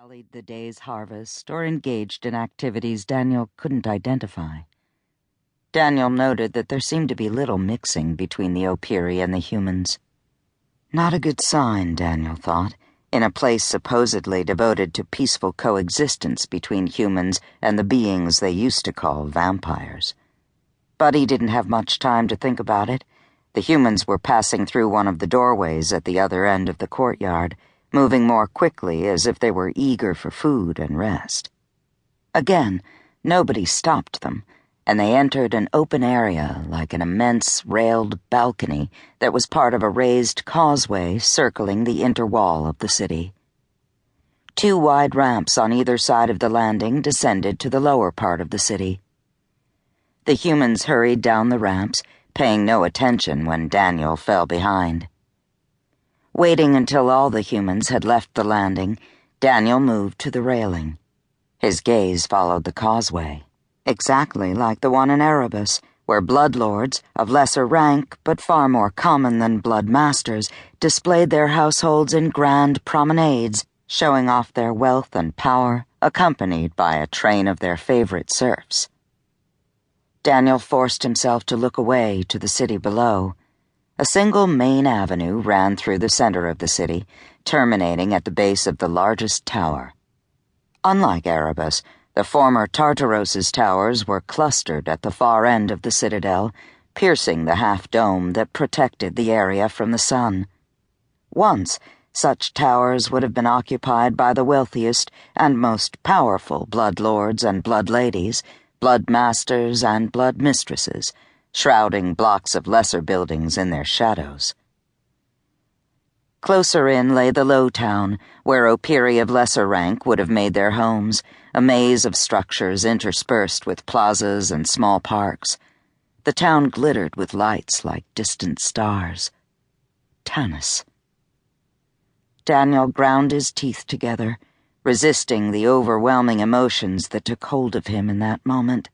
tallied the day's harvest or engaged in activities Daniel couldn't identify. Daniel noted that there seemed to be little mixing between the Opiri and the humans. Not a good sign, Daniel thought, in a place supposedly devoted to peaceful coexistence between humans and the beings they used to call vampires. But he didn't have much time to think about it. The humans were passing through one of the doorways at the other end of the courtyard, moving more quickly as if they were eager for food and rest. Again, nobody stopped them, and they entered an open area like an immense railed balcony that was part of a raised causeway circling the inner wall of the city. 2 wide ramps on either side of the landing descended to the lower part of the city. The humans hurried down the ramps, paying no attention when Daniel fell behind. Waiting until all the humans had left the landing, Daniel moved to the railing. His gaze followed the causeway, exactly like the one in Erebus, where bloodlords, of lesser rank but far more common than blood masters, displayed their households in grand promenades, showing off their wealth and power, accompanied by a train of their favorite serfs. Daniel forced himself to look away to the city below. A single main avenue ran through the center of the city, terminating at the base of the largest tower. Unlike Erebus, the former Tartaros's towers were clustered at the far end of the citadel, piercing the half-dome that protected the area from the sun. Once, such towers would have been occupied by the wealthiest and most powerful bloodlords and bloodladies, blood masters and blood mistresses, shrouding blocks of lesser buildings in their shadows. Closer in lay the low town, where Opiri of lesser rank would have made their homes, a maze of structures interspersed with plazas and small parks. The town glittered with lights like distant stars. Tanis. Daniel ground his teeth together, resisting the overwhelming emotions that took hold of him in that moment.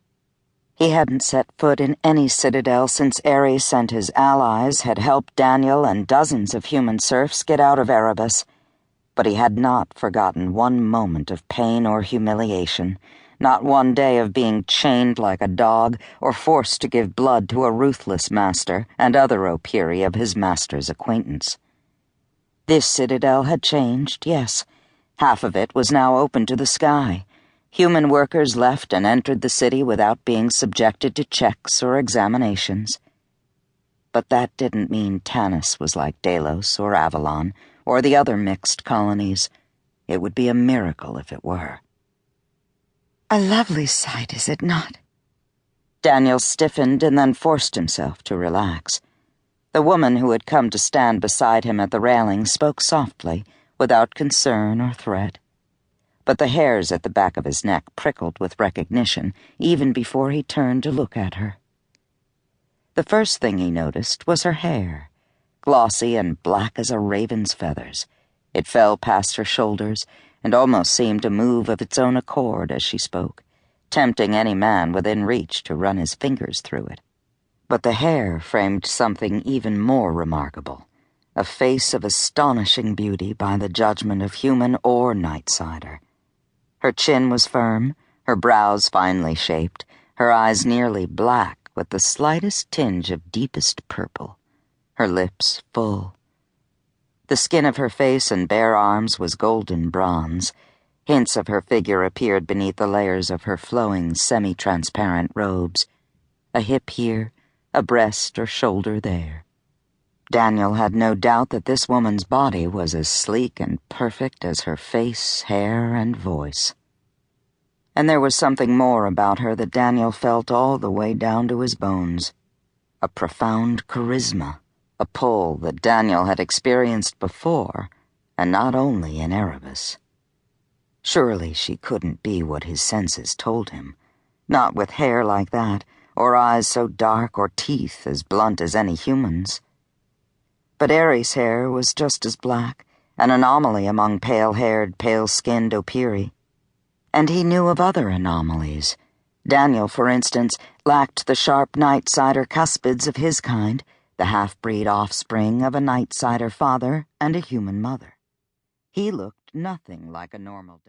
He hadn't set foot in any citadel since Ares and his allies had helped Daniel and dozens of human serfs get out of Erebus, but he had not forgotten one moment of pain or humiliation, not one day of being chained like a dog or forced to give blood to a ruthless master and other Opiri of his master's acquaintance. This citadel had changed, yes. Half of it was now open to the sky. Human workers left and entered the city without being subjected to checks or examinations. But that didn't mean Tanis was like Delos or Avalon or the other mixed colonies. It would be a miracle if it were. A lovely sight, is it not? Daniel stiffened and then forced himself to relax. The woman who had come to stand beside him at the railing spoke softly, without concern or threat. But the hairs at the back of his neck prickled with recognition even before he turned to look at her. The first thing he noticed was her hair, glossy and black as a raven's feathers. It fell past her shoulders and almost seemed to move of its own accord as she spoke, tempting any man within reach to run his fingers through it. But the hair framed something even more remarkable, a face of astonishing beauty by the judgment of human or nightsider. Her chin was firm, her brows finely shaped, her eyes nearly black with the slightest tinge of deepest purple, her lips full. The skin of her face and bare arms was golden bronze. Hints of her figure appeared beneath the layers of her flowing, semi-transparent robes. A hip here, a breast or shoulder there. Daniel had no doubt that this woman's body was as sleek and perfect as her face, hair, and voice. And there was something more about her that Daniel felt all the way down to his bones. A profound charisma, a pull that Daniel had experienced before, and not only in Erebus. Surely she couldn't be what his senses told him, not with hair like that, or eyes so dark or teeth as blunt as any human's. But Ares' hair was just as black, an anomaly among pale-haired, pale-skinned Opiri. And he knew of other anomalies. Daniel, for instance, lacked the sharp nightsider cuspids of his kind, the half-breed offspring of a nightsider father and a human mother. He looked nothing like a normal